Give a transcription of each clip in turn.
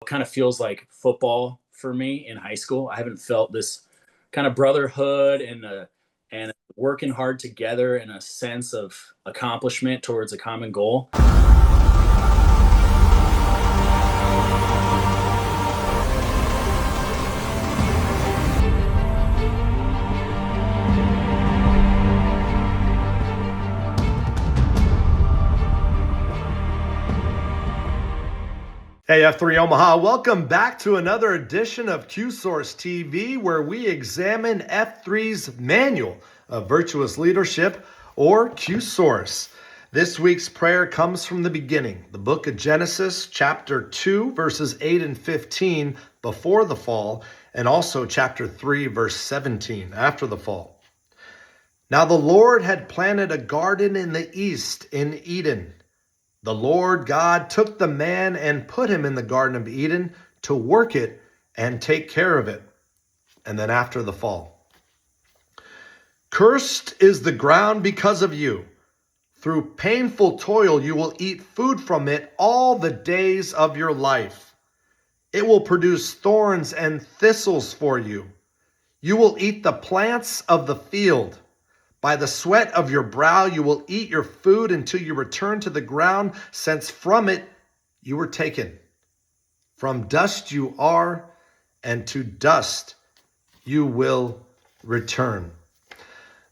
kind of feels like football for me in high school. I haven't felt this kind of brotherhood and working hard together and a sense of accomplishment towards a common goal. Hey, F3 Omaha, welcome back to another edition of Q-Source TV, where we examine F3's Manual of Virtuous Leadership, or Q-Source. This week's prayer comes from the beginning, the book of Genesis, chapter 2, verses 8 and 15, before the fall, and also chapter 3, verse 17, after the fall. Now the Lord had planted a garden in the east in Eden. The Lord God took the man and put him in the Garden of Eden to work it and take care of it. And then after the fall. Cursed is the ground because of you. Through painful toil you will eat food from it all the days of your life. It will produce thorns and thistles for you. You will eat the plants of the field. By the sweat of your brow you will eat your food until you return to the ground, since from it you were taken. From dust you are, and to dust you will return.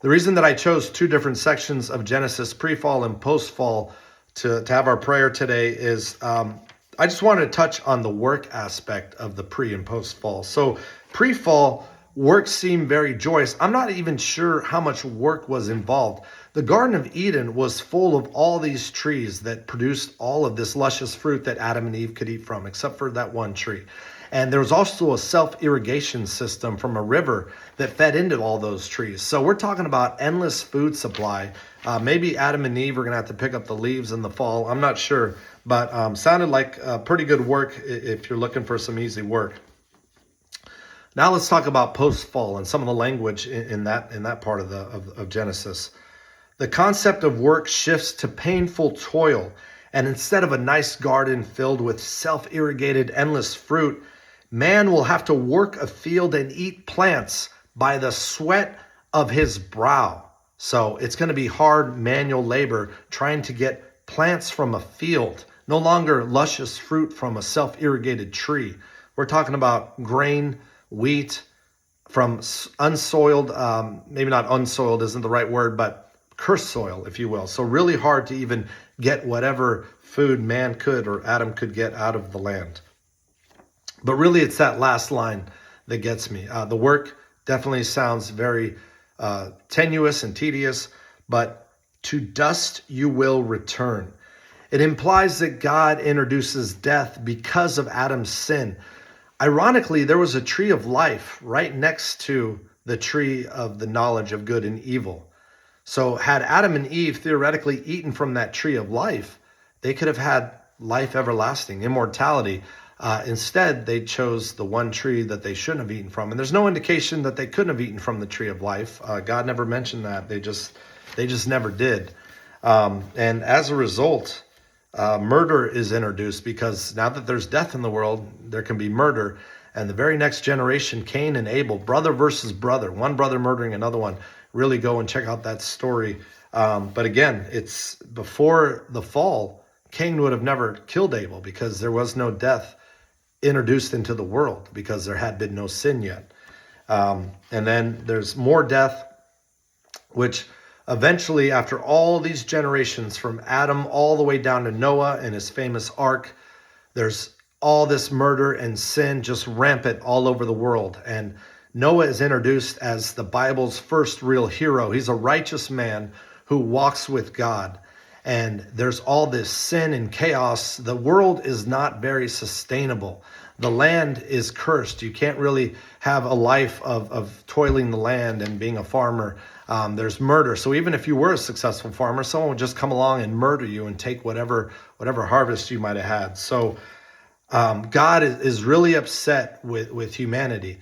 The reason that I chose two different sections of Genesis, pre-fall and post-fall, to have our prayer today is I just wanted to touch on the work aspect of the pre and post-fall. So pre-fall, work seemed very joyous. I'm not even sure how much work was involved. The Garden of Eden was full of all these trees that produced all of this luscious fruit that Adam and Eve could eat from, except for that one tree. And there was also a self-irrigation system from a river that fed into all those trees. So we're talking about endless food supply. Maybe Adam and Eve are going to have to pick up the leaves in the fall. I'm not sure, but sounded like pretty good work if you're looking for some easy work. Now let's talk about post-fall and some of the language in that part of Genesis. The concept of work shifts to painful toil, and instead of a nice garden filled with self-irrigated endless fruit, man will have to work a field and eat plants by the sweat of his brow. So it's going to be hard manual labor trying to get plants from a field, no longer luscious fruit from a self-irrigated tree. We're talking about grain, wheat from unsoiled, maybe not unsoiled isn't the right word, but cursed soil, if you will. So really hard to even get whatever food man could or Adam could get out of the land. But really it's that last line that gets me. The work definitely sounds very tenuous and tedious, but to dust you will return. It implies that God introduces death because of Adam's sin. Ironically, there was a tree of life right next to the tree of the knowledge of good and evil. So had Adam and Eve theoretically eaten from that tree of life, they could have had life everlasting, immortality. Instead, they chose the one tree that they shouldn't have eaten from. And there's no indication that they couldn't have eaten from the tree of life. God never mentioned that. They just never did. And as a result, murder is introduced, because now that there's death in the world, there can be murder. And the very next generation, Cain and Abel, brother versus brother, one brother murdering another one. Really go and check out that story. But again, it's before the fall, Cain would have never killed Abel because there was no death introduced into the world because there had been no sin yet. And then there's more death, which eventually, after all these generations from Adam all the way down to Noah and his famous ark, there's all this murder and sin just rampant all over the world. And Noah is introduced as the Bible's first real hero. He's a righteous man who walks with God. And there's all this sin and chaos. The world is not very sustainable. The land is cursed. You can't really have a life of toiling the land and being a farmer. There's murder. So even if you were a successful farmer, someone would just come along and murder you and take whatever harvest you might have had. So God is really upset with humanity.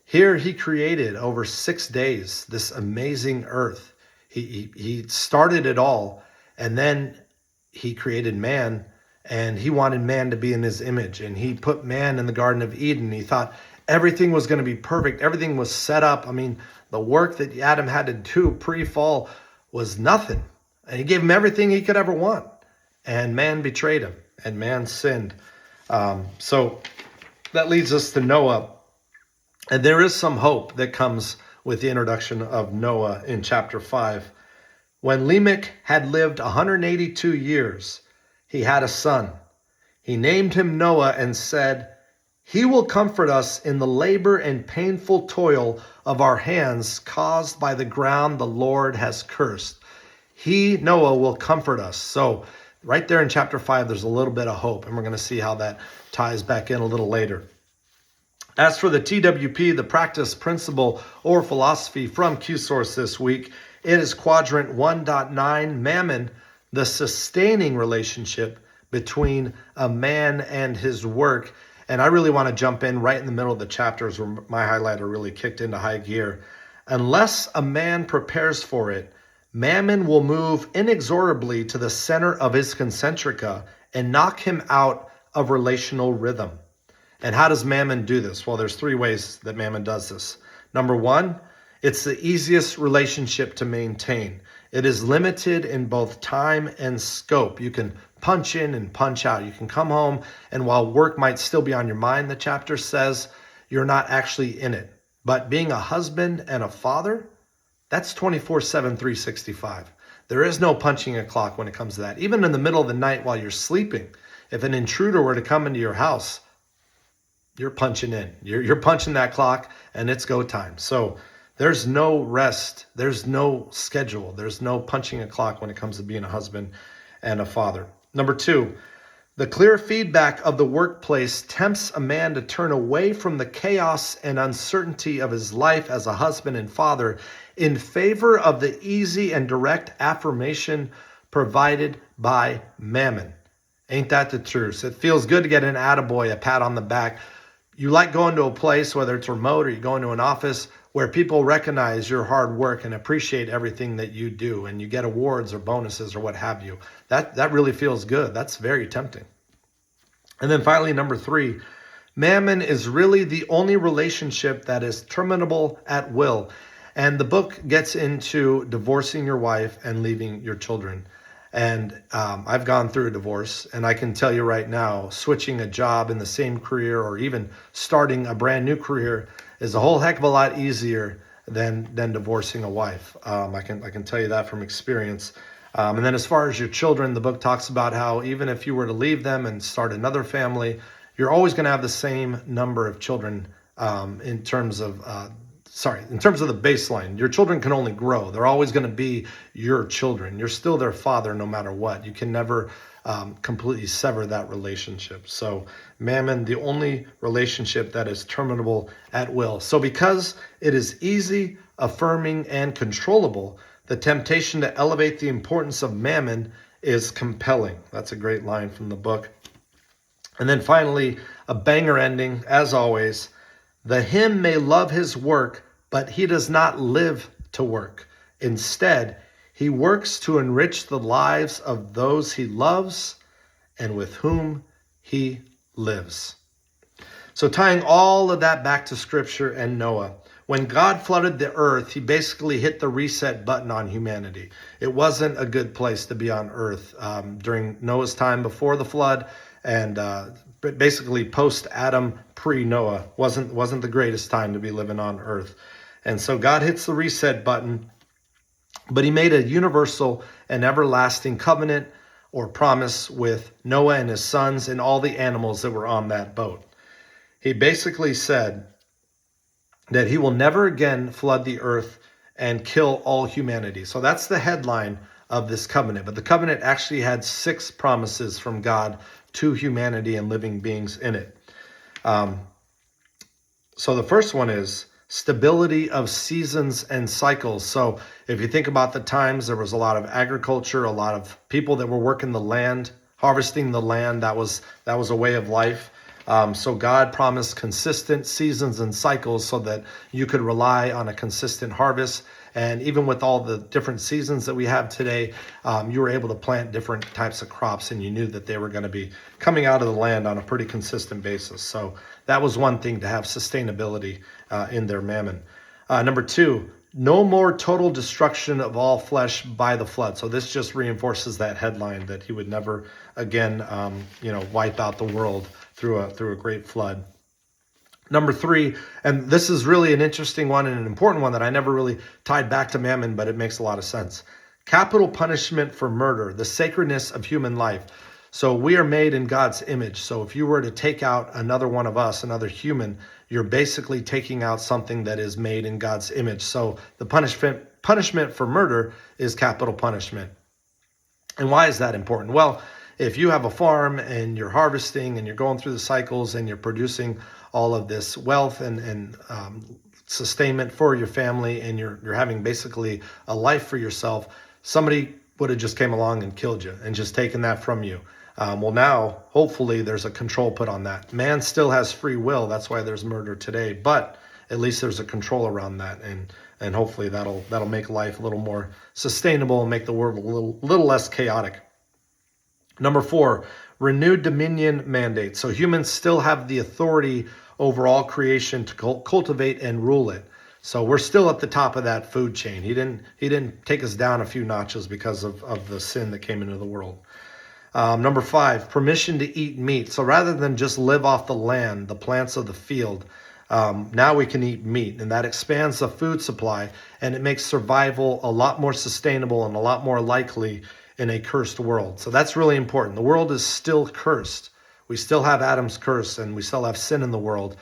Here he created over 6 days this amazing earth. He started it all, and then he created man and he wanted man to be in his image, and he put man in the Garden of Eden. He thought everything was going to be perfect. Everything was set up. I mean, the work that Adam had to do pre-fall was nothing. And he gave him everything he could ever want. And man betrayed him, and man sinned. So that leads us to Noah. And there is some hope that comes with the introduction of Noah in chapter 5. When Lamech had lived 182 years, he had a son. He named him Noah and said, "He will comfort us in the labor and painful toil of our hands caused by the ground the Lord has cursed." He, Noah, will comfort us. So right there in chapter 5, there's a little bit of hope, and we're going to see how that ties back in a little later. As for the TWP, the practice, principle, or philosophy from QSource this week, it is quadrant 1.9, Mammon, the sustaining relationship between a man and his work. And I really want to jump in right in the middle of the chapters where my highlighter really kicked into high gear. Unless a man prepares for it, Mammon will move inexorably to the center of his concentrica and knock him out of relational rhythm. And how does Mammon do this? Well, there's 3 ways that Mammon does this. Number 1, it's the easiest relationship to maintain. It is limited in both time and scope. You can punch in and punch out. You can come home, and while work might still be on your mind, the chapter says, you're not actually in it. But being a husband and a father, that's 24/7, 365. There is no punching a clock when it comes to that. Even in the middle of the night while you're sleeping, if an intruder were to come into your house, you're punching in. You're punching that clock, and it's go time. So there's no rest. There's no schedule. There's no punching a clock when it comes to being a husband and a father. Number 2, the clear feedback of the workplace tempts a man to turn away from the chaos and uncertainty of his life as a husband and father in favor of the easy and direct affirmation provided by Mammon. Ain't that the truth? It feels good to get an attaboy, a pat on the back. You like going to a place, whether it's remote or you go into an office, where people recognize your hard work and appreciate everything that you do, and you get awards or bonuses or what have you. That really feels good. That's very tempting. And then finally, number 3, Mammon is really the only relationship that is terminable at will. And the book gets into divorcing your wife and leaving your children. And I've gone through a divorce, and I can tell you right now, switching a job in the same career or even starting a brand new career is a whole heck of a lot easier than divorcing a wife. I can tell you that from experience. And then as far as your children, the book talks about how even if you were to leave them and start another family, you're always going to have the same number of children in terms of the baseline. Your children can only grow. They're always going to be your children. You're still their father no matter what. You can never completely sever that relationship. So Mammon, the only relationship that is terminable at will. So because it is easy, affirming, and controllable, the temptation to elevate the importance of Mammon is compelling. That's a great line from the book. And then finally, a banger ending, as always. The him may love his work, but he does not live to work. Instead, he works to enrich the lives of those he loves and with whom he lives. So tying all of that back to Scripture and Noah, when God flooded the earth, he basically hit the reset button on humanity. It wasn't a good place to be on earth during Noah's time before the flood, and basically post-Adam, pre-Noah wasn't the greatest time to be living on earth. And so God hits the reset button, but he made a universal and everlasting covenant or promise with Noah and his sons and all the animals that were on that boat. He basically said that he will never again flood the earth and kill all humanity. So that's the headline of this covenant. But the covenant actually had 6 promises from God to humanity and living beings in it. So the first one is stability of seasons and cycles. So if you think about the times, there was a lot of agriculture, a lot of people that were working the land, harvesting the land. That was a way of life. So God promised consistent seasons and cycles so that you could rely on a consistent harvest. And even with all the different seasons that we have today, you were able to plant different types of crops, and you knew that they were going to be coming out of the land on a pretty consistent basis. So that was one thing, to have sustainability in their Mammon. Number two, no more total destruction of all flesh by the flood. So this just reinforces that headline that he would never again, wipe out the world through a great flood. Number three, and this is really an interesting one and an important one that I never really tied back to Mammon, but it makes a lot of sense. Capital punishment for murder, the sacredness of human life. So we are made in God's image. So if you were to take out another one of us, another human, you're basically taking out something that is made in God's image. So the punishment for murder is capital punishment. And why is that important? Well, if you have a farm and you're harvesting and you're going through the cycles and you're producing all of this wealth and sustainment for your family, and you're having basically a life for yourself, somebody would have just came along and killed you and just taken that from you. Well, now, hopefully, there's a control put on that. Man still has free will. That's why there's murder today. But at least there's a control around that. And hopefully that'll make life a little more sustainable and make the world a little less chaotic. Number four, renewed dominion mandate. So humans still have the authority over all creation to cultivate and rule it. So we're still at the top of that food chain. He didn't take us down a few notches because of the sin that came into the world. Number five, permission to eat meat. So rather than just live off the land, the plants of the field, now we can eat meat, and that expands the food supply, and it makes survival a lot more sustainable and a lot more likely in a cursed world. So that's really important. The world is still cursed. We still have Adam's curse, and we still have sin in the world.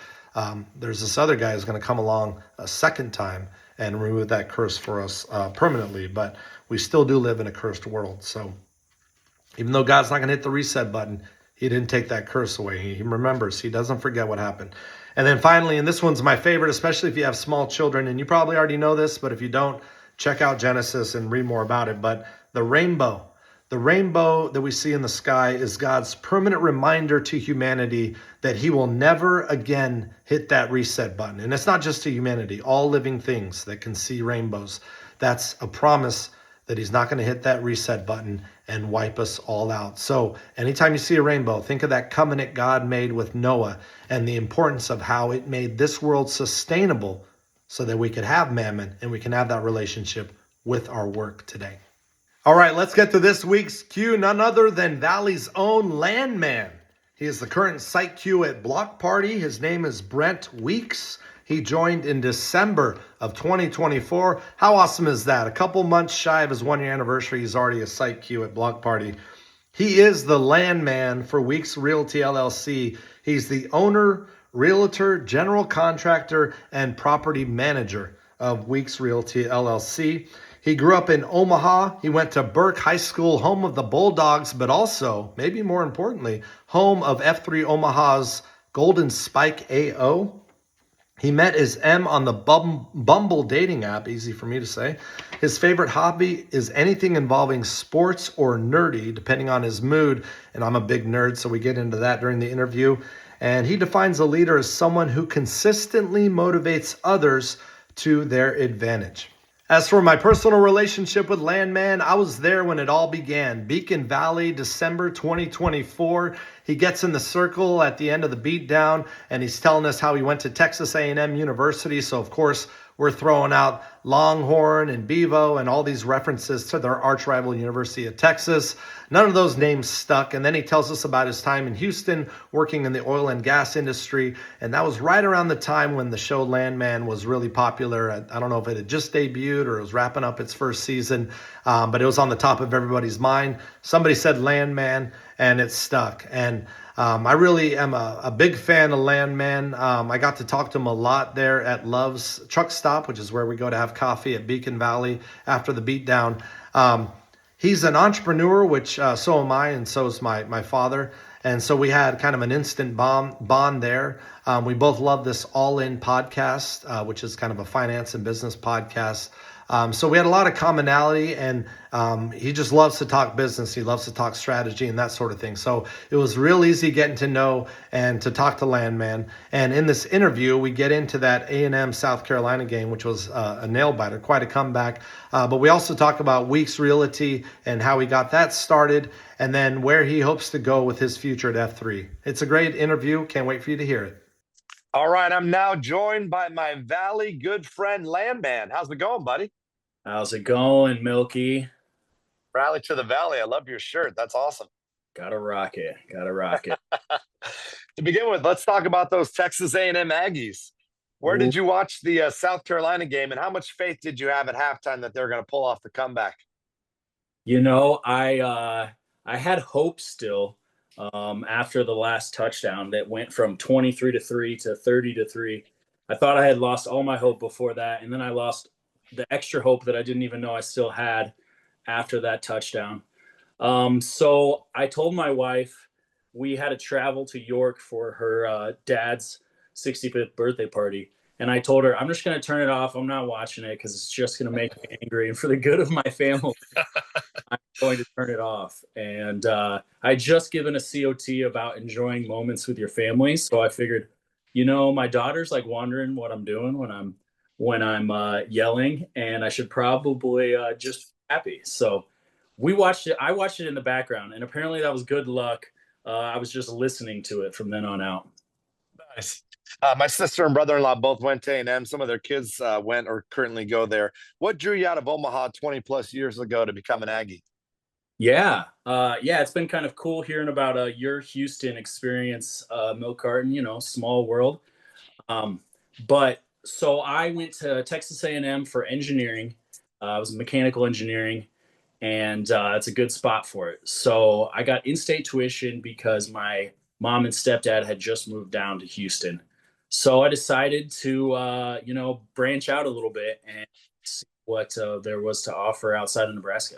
There's this other guy who's going to come along a second time and remove that curse for us permanently, but we still do live in a cursed world. So even though God's not going to hit the reset button, he didn't take that curse away. He remembers. He doesn't forget what happened. And then finally, and this one's my favorite, especially if you have small children, and you probably already know this, but if you don't, check out Genesis and read more about it. But the rainbow that we see in the sky is God's permanent reminder to humanity that he will never again hit that reset button. And it's not just to humanity, all living things that can see rainbows. That's a promise that he's not going to hit that reset button and wipe us all out. So anytime you see a rainbow, think of that covenant God made with Noah and the importance of how it made this world sustainable so that we could have Mammon and we can have that relationship with our work today. All right, let's get to this week's Q, none other than Valley's own Landman. He is the current site Q at Block Party. His name is Brent Weeks. He joined in December of 2024. How awesome is that? A couple months shy of his 1-year anniversary, he's already a site Q at Block Party. He is the Landman for Weeks Realty LLC. He's the owner, realtor, general contractor, and property manager of Weeks Realty LLC. He grew up in Omaha. He went to Burke High School, home of the Bulldogs, but also, maybe more importantly, home of F3 Omaha's Golden Spike AO. He met his M on the Bumble dating app, easy for me to say. His favorite hobby is anything involving sports or nerdy, depending on his mood. And I'm a big nerd, so we get into that during the interview. And he defines a leader as someone who consistently motivates others to their advantage. As for my personal relationship with Landman, I was there when it all began. Beacon Valley, December 2024. He gets in the circle at the end of the beatdown, and he's telling us how he went to Texas A&M University. So, of course, we're throwing out Longhorn and Bevo and all these references to their arch rival University of Texas. None of those names stuck. And then he tells us about his time in Houston working in the oil and gas industry. And that was right around the time when the show Landman was really popular. I don't know if it had just debuted or it was wrapping up its first season, but it was on the top of everybody's mind. Somebody said Landman, and it stuck. And I really am a big fan of Landman. I got to talk to him a lot there at Love's Truck Stop, which is where we go to have coffee at Beacon Valley after the beatdown. He's an entrepreneur, which so am I, and so is my father. And so we had kind of an instant bond there. We both love this All In podcast, which is kind of a finance and business podcast. So we had a lot of commonality, and he just loves to talk business. He loves to talk strategy and that sort of thing. So it was real easy getting to know and to talk to Landman. And in this interview, we get into that A&M South Carolina game, which was a nail biter, quite a comeback. But we also talk about Weeks Realty and how he got that started, and then where he hopes to go with his future at F3. It's a great interview. Can't wait for you to hear it. All right, I'm now joined by my Valley good friend Landman. How's it going, buddy? How's it going, Milky? Rally to the Valley. I love your shirt. That's awesome. Gotta rock it. Gotta rock it. To begin with, let's talk about those Texas A&M Aggies. Where Ooh, did you watch the South Carolina game, and how much faith did you have at halftime that they're going to pull off the comeback? You know, I had hope still after the last touchdown that went from 23-3 to 30-3. I thought I had lost all my hope before that, and then I lost the extra hope that I didn't even know I still had after that touchdown. So I told my wife we had to travel to York for her dad's 65th birthday party. And I told her, I'm just going to turn it off. I'm not watching it because it's just going to make me angry. And for the good of my family, I'm going to turn it off. And I just given a COT about enjoying moments with your family. So I figured, my daughter's like wondering what I'm doing when I'm yelling, and I should probably just be happy. So we watched it. I watched it in the background, and apparently that was good luck. I was just listening to it from then on out. Nice. My sister and brother-in-law both went to A&M. Some of their kids went or currently go there. What drew you out of Omaha 20 plus years ago to become an Aggie? Yeah, it's been kind of cool hearing about your Houston experience, Milk Carton. Small world. Um, but so I went to Texas A&M for engineering. I was mechanical engineering, and it's a good spot for it. So I got in-state tuition because my mom and stepdad had just moved down to Houston. So I decided to, branch out a little bit and see what there was to offer outside of Nebraska.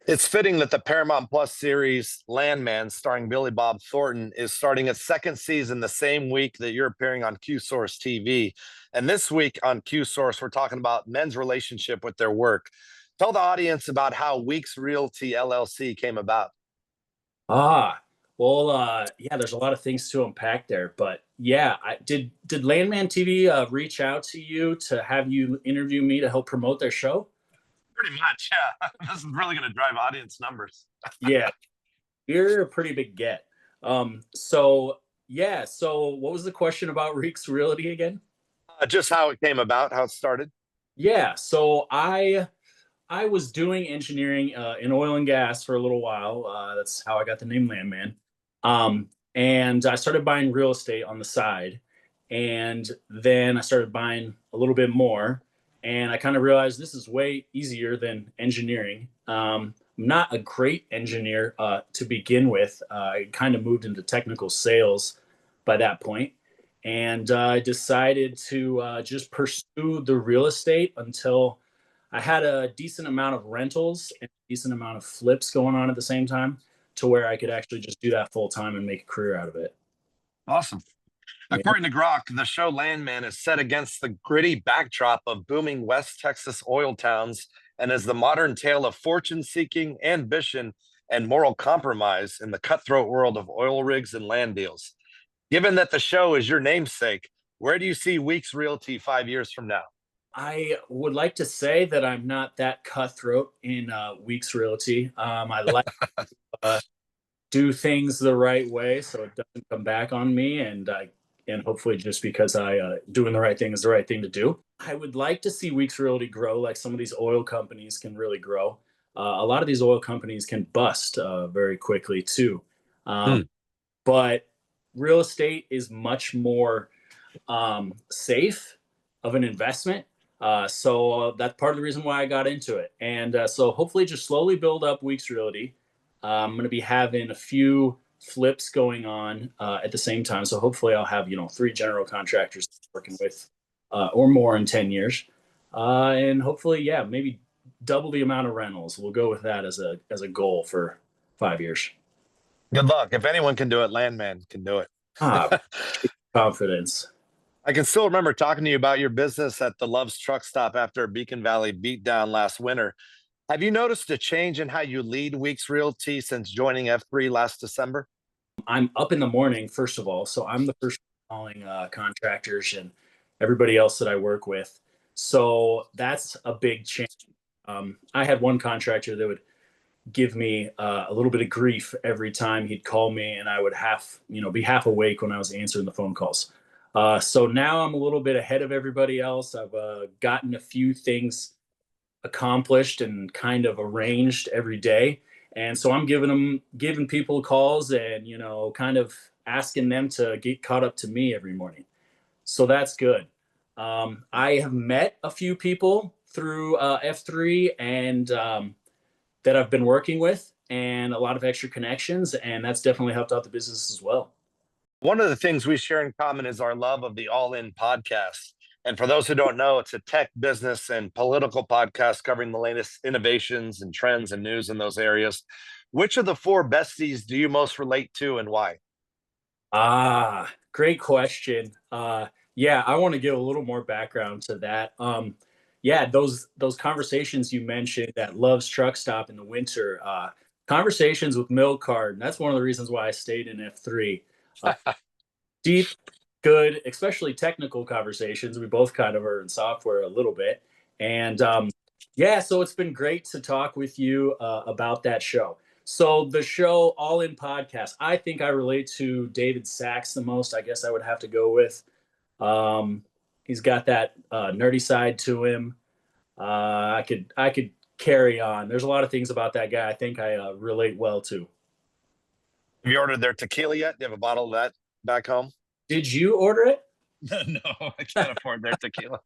It's fitting that the Paramount Plus series Landman, starring Billy Bob Thornton, is starting its second season the same week that you're appearing on Q Source TV. And this week on Q Source, we're talking about men's relationship with their work. Tell the audience about how Weeks Realty LLC came about. Ah, well, yeah, there's a lot of things to unpack there, but yeah, did Landman TV reach out to you to have you interview me to help promote their show? Pretty much, yeah. This is really going to drive audience numbers. Yeah, you're a pretty big get. So yeah, so what was the question about Reeks Realty again? Just how it came about, how it started. Yeah, so I was doing engineering in oil and gas for a little while. That's how I got the name Landman. And I started buying real estate on the side. And then I started buying a little bit more. And I kind of realized this is way easier than engineering. I'm not a great engineer to begin with. I kind of moved into technical sales by that point. And I decided to just pursue the real estate until I had a decent amount of rentals and a decent amount of flips going on at the same time to where I could actually just do that full time and make a career out of it. Awesome. Yeah. According to Grok, the show Landman is set against the gritty backdrop of booming West Texas oil towns and is the modern tale of fortune seeking, ambition, and moral compromise in the cutthroat world of oil rigs and land deals. Given that the show is your namesake, where do you see Weeks Realty 5 years from now? I would like to say that I'm not that cutthroat in Weeks Realty. I like to do things the right way so it doesn't come back on me, and hopefully just because I doing the right thing is the right thing to do. I would like to see Weeks Realty grow like some of these oil companies can really grow. A lot of these oil companies can bust very quickly too, Hmm. but real estate is much more safe of an investment. So that's part of the reason why I got into it. And so hopefully just slowly build up Weeks Realty. I'm going to be having a few flips going on at the same time. So hopefully I'll have, 3 general contractors working with or more in 10 years. And hopefully, yeah, maybe double the amount of rentals. We'll go with that as a goal for 5 years. Good luck. If anyone can do it, Landman can do it. Ah, confidence. I can still remember talking to you about your business at the Love's Truck Stop after a Beacon Valley beatdown last winter. Have you noticed a change in how you lead Weeks Realty since joining F3 last December? I'm up in the morning, first of all, so I'm the first calling contractors and everybody else that I work with. So that's a big change. I had one contractor that would give me a little bit of grief every time he'd call me, and I would be half awake when I was answering the phone calls. So now I'm a little bit ahead of everybody else. I've gotten a few things accomplished and kind of arranged every day. And so I'm giving people calls and, kind of asking them to get caught up to me every morning. So that's good. I have met a few people through F3 and that I've been working with, and a lot of extra connections. And that's definitely helped out the business as well. One of the things we share in common is our love of the All In podcast. And for those who don't know, it's a tech, business, and political podcast covering the latest innovations and trends and news in those areas. Which of the four besties do you most relate to and why? Great question. Yeah, I want to give a little more background to that. Yeah, those conversations you mentioned at Love's Truck Stop in the winter, conversations with Milk Card. That's one of the reasons why I stayed in F3. Uh, Deep, good, especially technical conversations. We both kind of are in software a little bit, and yeah, so it's been great to talk with you about that show. So the show All In Podcast, I think I relate to David Sachs the most. I guess I would have to go with. Um, he's got that nerdy side to him. I could carry on. There's a lot of things about that guy I think I relate well to. Have you ordered their tequila yet? Do you have a bottle of that back home? Did you order it? No, I can't afford their tequila.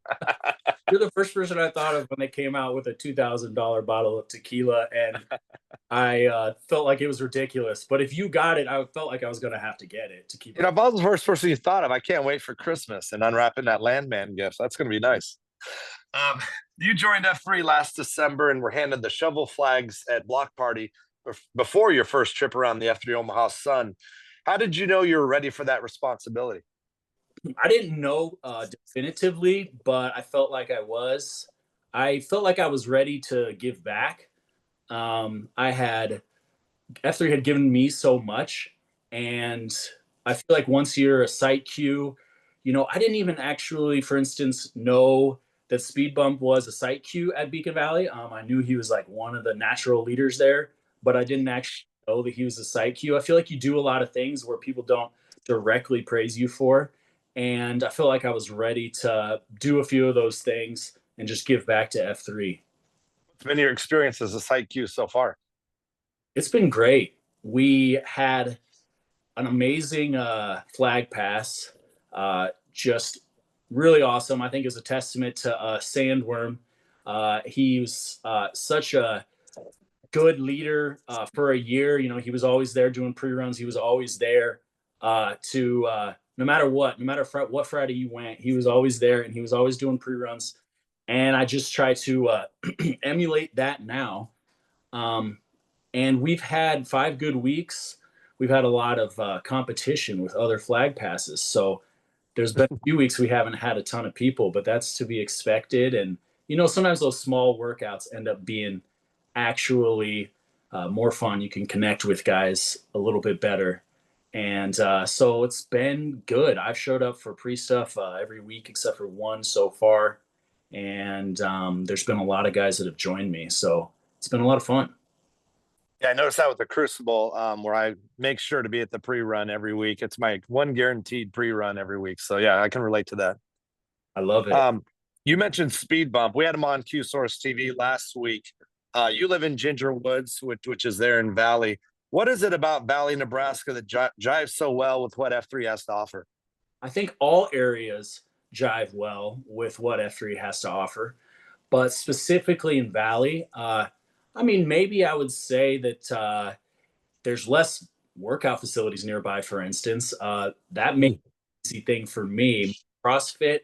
You're the first person I thought of when they came out with a $2,000 bottle of tequila, and I felt like it was ridiculous. But if you got it, I felt like I was going to have to get it to keep You it. know, if I was the first person you thought of, I can't wait for Christmas and unwrapping that Landman gift. That's going to be nice. Um, you joined F3 last December and were handed the shovel flags at Block Party before your first trip around the F3 Omaha Sun. How did you know you were ready for that responsibility? I didn't know definitively, but I felt like I was. I felt like I was ready to give back. I had F3 had given me so much, and I feel like once you're a site queue, I didn't even actually, for instance, know that Speed Bump was a site queue at Beacon Valley. I knew he was like one of the natural leaders there, but I didn't actually know that he was a site queue. I feel like you do a lot of things where people don't directly praise you for, and I feel like I was ready to do a few of those things and just give back to F3. What's been your experience as a site Q so far? It's been great. We had an amazing flag pass, just really awesome. I think is a testament to Sandworm. He was such a good leader for a year. He was always there doing pre-runs. He was always there to no matter what, no matter what Friday you went, he was always there and he was always doing pre-runs. And I just try to emulate that now. Um, and we've had 5 good weeks. We've had a lot of competition with other flag passes. So there's been a few weeks we haven't had a ton of people, but that's to be expected. And, sometimes those small workouts end up being actually more fun. You can connect with guys a little bit better. And so it's been good. I've showed up for pre stuff every week except for one so far. And there's been a lot of guys that have joined me. So it's been a lot of fun. Yeah, I noticed that with the Crucible, where I make sure to be at the pre-run every week. It's my one guaranteed pre-run every week. So yeah, I can relate to that. I love it. You mentioned Speed Bump. We had him on Q Source TV last week. You live in Ginger Woods, which is there in Valley. What is it about Valley, Nebraska that jives so well with what F3 has to offer? I think all areas jive well with what F3 has to offer, but specifically in Valley, maybe I would say that there's less workout facilities nearby, for instance. That makes Mm. it an easy thing for me. CrossFit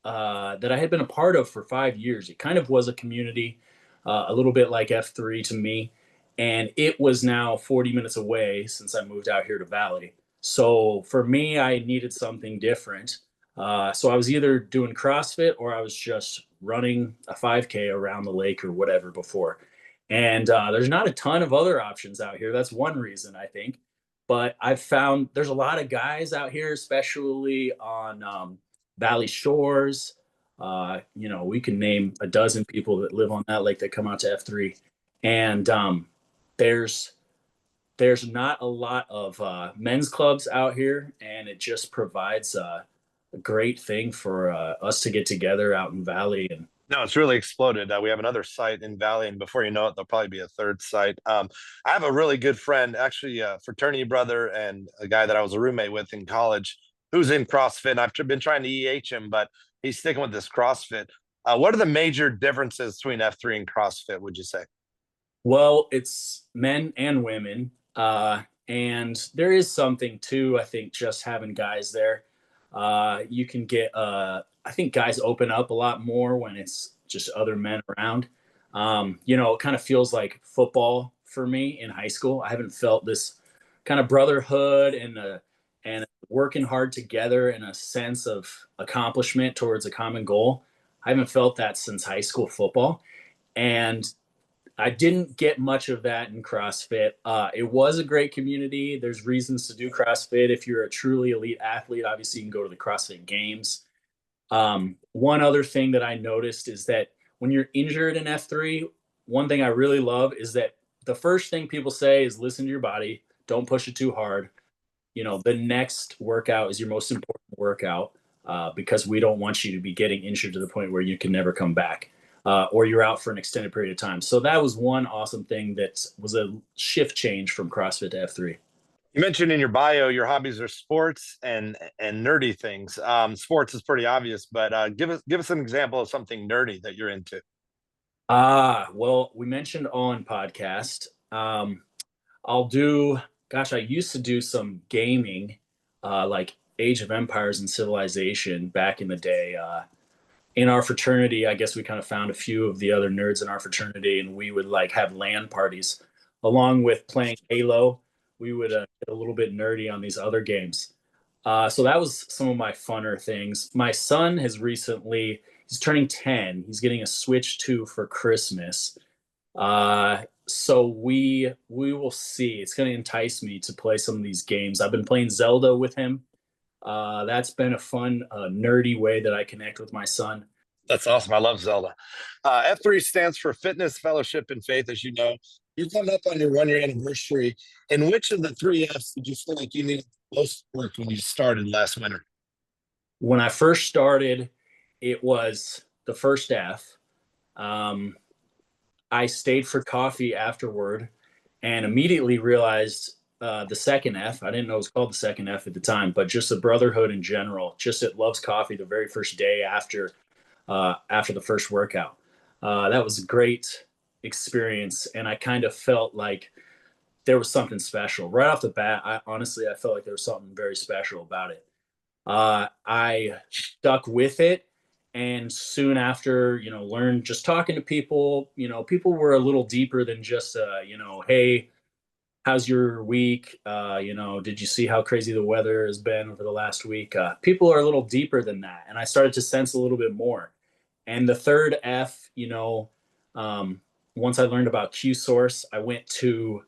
that I had been a part of for 5 years, it kind of was a community, a little bit like F3 to me. And it was now 40 minutes away since I moved out here to Valley. So for me, I needed something different. So I was either doing CrossFit or I was just running a 5K around the lake or whatever before. And there's not a ton of other options out here. That's one reason I think. But I've found there's a lot of guys out here, especially on Valley Shores. We can name a dozen people that live on that lake that come out to F3. And there's there's not a lot of men's clubs out here, and it just provides a great thing for us to get together out in Valley. And No, it's really exploded. We have another site in Valley, and before you know it, there'll probably be a third site. I have a really good friend, actually a fraternity brother and a guy that I was a roommate with in college who's in CrossFit. And I've been trying to EH him, but he's sticking with this CrossFit. What are the major differences between F3 and CrossFit, would you say? well, it's men and women, and there is something too. I think just having guys there, you can get. I think guys open up a lot more when it's just other men around. It kind of feels like football for me in high school. I haven't felt this kind of brotherhood and working hard together in a sense of accomplishment towards a common goal. I haven't felt that since high school football, and I didn't get much of that in CrossFit. It was a great community. There's reasons to do CrossFit. If you're a truly elite athlete, obviously you can go to the CrossFit Games. One other thing that I noticed is that when you're injured in F3, one thing I really love is that the first thing people say is listen to your body, don't push it too hard. The next workout is your most important workout because we don't want you to be getting injured to the point where you can never come back or you're out for an extended period of time. So that was one awesome thing that was a shift change from CrossFit to F3. You mentioned in your bio your hobbies are sports and nerdy things. Sports is pretty obvious, but give us an example of something nerdy that you're into. Well, we mentioned on podcast. I'll do, gosh, I used to do some gaming, like Age of Empires and Civilization back in the day. In our fraternity, I guess we kind of found a few of the other nerds in our fraternity, and we would like have LAN parties along with playing Halo. We would get a little bit nerdy on these other games. So that was some of my funner things. My son has recently, he's turning 10. He's getting a Switch 2 for Christmas. So we will see. It's going to entice me to play some of these games. I've been playing Zelda with him. That's been a fun, nerdy way that I connect with my son. That's awesome. I love Zelda. F3 stands for Fitness, Fellowship, and Faith, as you know. You come up on your 1 year anniversary. In which of the three F's did you feel like you needed most work when you started last winter? When I first started, it was the first F. Um, I stayed for coffee afterward and immediately realized the second F. I didn't know it was called the second F at the time, but just the brotherhood in general. Just it loves coffee the very first day after the first workout. That was a great experience, and I kind of felt like there was something special right off the bat. I felt like there was something very special about it. I stuck with it, and soon after, learned just talking to people. People were a little deeper than just, hey, how's your week? Did you see how crazy the weather has been over the last week? People are a little deeper than that, and I started to sense a little bit more. And the third F, once I learned about Q Source, I went to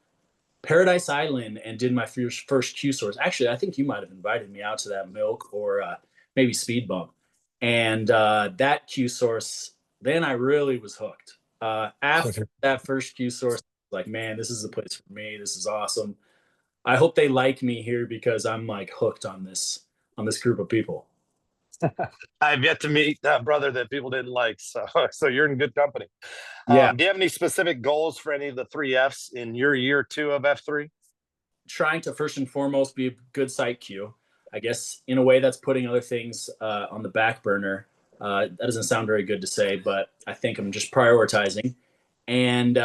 Paradise Island and did my first Q Source. Actually, I think you might have invited me out to that milk or maybe Speed Bump. And that Q Source, then I really was hooked. After that first Q Source, like, man, this is the place for me. This is awesome. I hope they like me here because I'm like hooked on this group of people. I've yet to meet that brother that people didn't like, so so you're in good company. Yeah, Do you have any specific goals for any of the three Fs in your year two of F3? trying to first and foremost be a good site queue. I guess in a way that's putting other things on the back burner. That doesn't sound very good to say, but I think I'm just prioritizing. And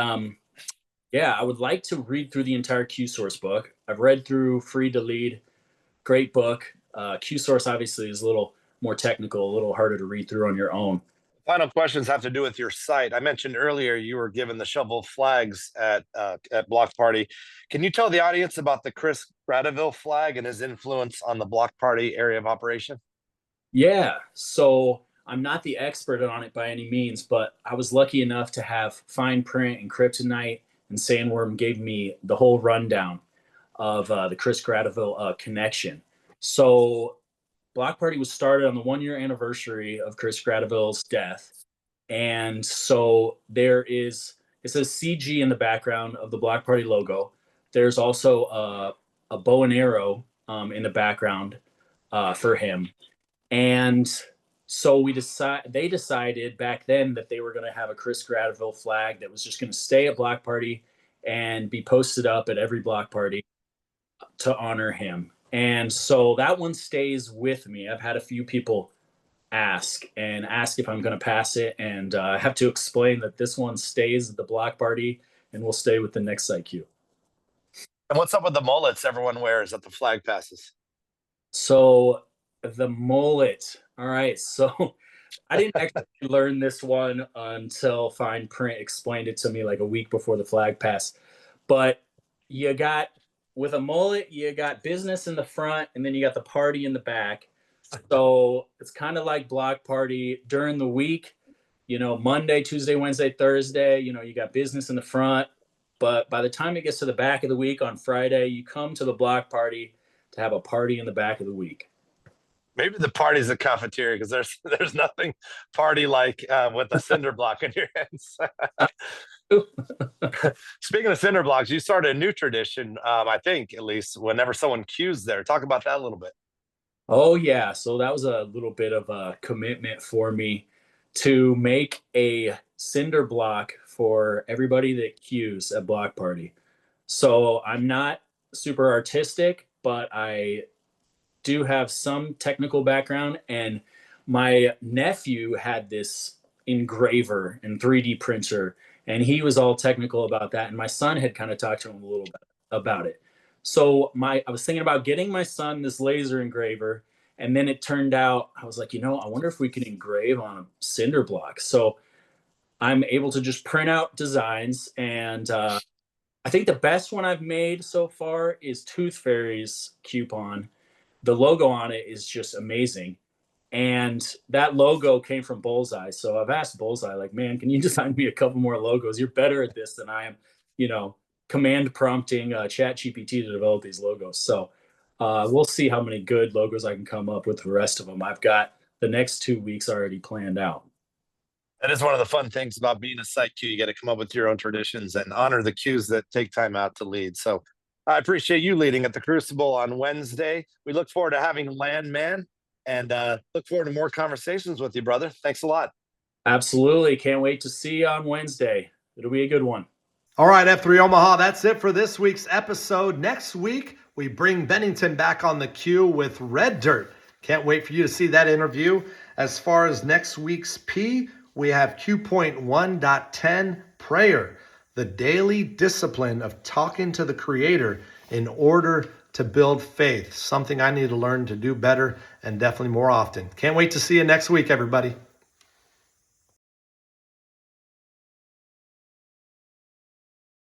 yeah, I would like to read through the entire Q Source book. I've read through Free to Lead, great book. Q Source obviously is a little more technical, a little harder to read through on your own. Final questions have to do with your site. I mentioned earlier you were given the shovel flags at Block Party. Can you tell the audience about the Chris Gradeville flag and his influence on the Block Party area of operation? Yeah. So I'm not the expert on it by any means, but I was lucky enough to have Fine Print and Kryptonite and Sandworm gave me the whole rundown of the Chris Gradiville connection. So Block Party was started on the 1 year anniversary of Chris Gradiville's death. And so it says CG in the background of the Block Party logo. There's also a bow and arrow in the background for him. And so they decided back then that they were going to have a Chris Gradiville flag that was just going to stay at Block Party and be posted up at every Block Party to honor him. And so that one stays with me. I've had a few people ask if I'm going to pass it, and I have to explain that this one stays at the Block Party and will stay with the next IQ. And what's up with the mullets everyone wears at the flag passes? So the mullet. All right. So I didn't actually learn this one until Fine Print explained it to me like a week before the flag pass. But with a mullet, you got business in the front and then you got the party in the back. So it's kind of like Block Party during the week, Monday, Tuesday, Wednesday, Thursday, you got business in the front. But by the time it gets to the back of the week on Friday, you come to the Block Party to have a party in the back of the week. Maybe the party's a cafeteria because there's nothing party like with a cinder block in your hands. Speaking of cinder blocks, you started a new tradition, I think, at least, whenever someone cues there. Talk about that a little bit. Oh, yeah. So that was a little bit of a commitment for me to make a cinder block for everybody that cues at Block Party. So I'm not super artistic, but I do have some technical background, and my nephew had this engraver and 3D printer, and he was all technical about that, and my son had kind of talked to him a little bit about it. So I was thinking about getting my son this laser engraver, and then it turned out I was like, I wonder if we can engrave on a cinder block. So I'm able to just print out designs, and I think the best one I've made so far is Tooth Fairy's coupon. The logo on it is just amazing. And that logo came from Bullseye. So I've asked Bullseye, like, man, can you design me a couple more logos? You're better at this than I am, command prompting ChatGPT to develop these logos. So we'll see how many good logos I can come up with the rest of them. I've got the next 2 weeks already planned out. That is one of the fun things about being a site Q. You get to come up with your own traditions and honor the cues that take time out to lead. So I appreciate you leading at the Crucible on Wednesday. We look forward to having Landman and look forward to more conversations with you, brother. Thanks a lot. Absolutely. Can't wait to see you on Wednesday. It'll be a good one. All right, F3 Omaha, that's it for this week's episode. Next week, we bring Bennington back on the queue with Red Dirt. Can't wait for you to see that interview. As far as next week's P, we have Q.1.10 prayer, the daily discipline of talking to the Creator in order to build faith, something I need to learn to do better and definitely more often. Can't wait to see you next week, everybody.